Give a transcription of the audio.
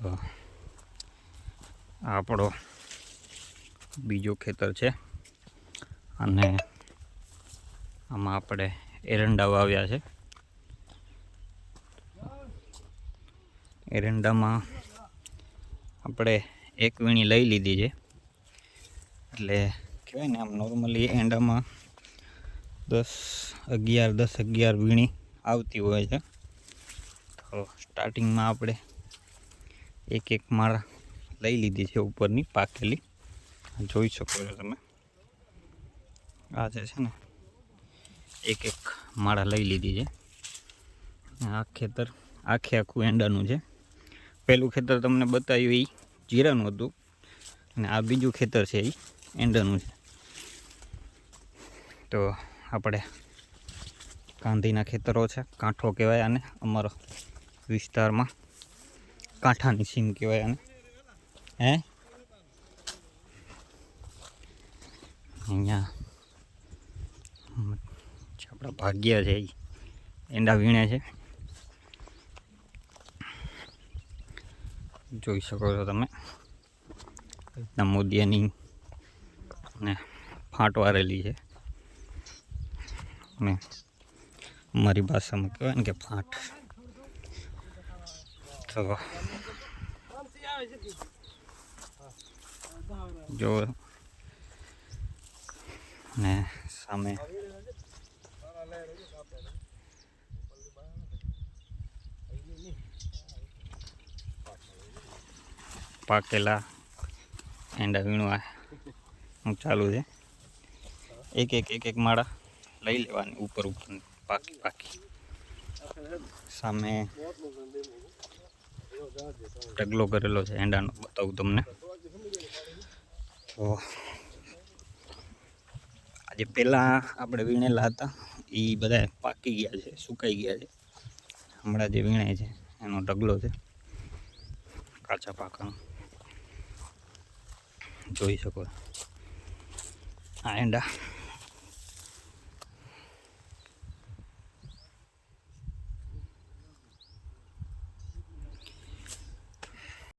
આ આપણો બીજો ખેતર છે અને આમાં આપણે એરંડા વાવ્યા છે. એરંડામાં આપણે એક વીણી લઈ લીધી છે. એટલે કહેવાય ને આમ નોર્મલી એંડામાં 10-11 વીણી આવતી હોય છે. તો સ્ટાર્ટિંગમાં આપણે એક માળ લઈ લીધી છે ઉપરની પાકેલી. જોઈ શકો છો તમે. આ જે છે ને એક માળા લઈ લીધી છે. આ ખેતર આખું એંડાનું છે. પહેલું ખેતર તમને બતાવ્યું એ જીરાનું હતું અને આ બીજું ખેતર છે એ એંડાનું છે. તો આપણે કાંધીના ખેતરો છે. કાંઠો કહેવાય આને, અમારો વિસ્તારમાં કાંઠાની સીમ કહેવાય આને. અહીંયા આપણા ભાગ્યા છે એ એંડા વીણે છે. જોઈ શકો છો તમે. મોદિયાની ને ફાંટ વારેલી છે અને અમારી ભાષામાં કહેવાય ને કે ફાંટ. તો જો ને સામે પાકેલા એંડા વીણવા હું ચાલુ છે. એક માળા લઈ લેવાની ઉપર પાકી. સામે ઢગલો કરેલો છે એંડાનો, બતાવું તમને. તો આજે પહેલાં આપણે વીણેલા હતા એ બધા પાકી ગયા છે, સુકાઈ ગયા છે. હમણાં જે વીણાય છે એનો ઢગલો છે કાચા પાકાનો. જોઈ શકો આ એંડા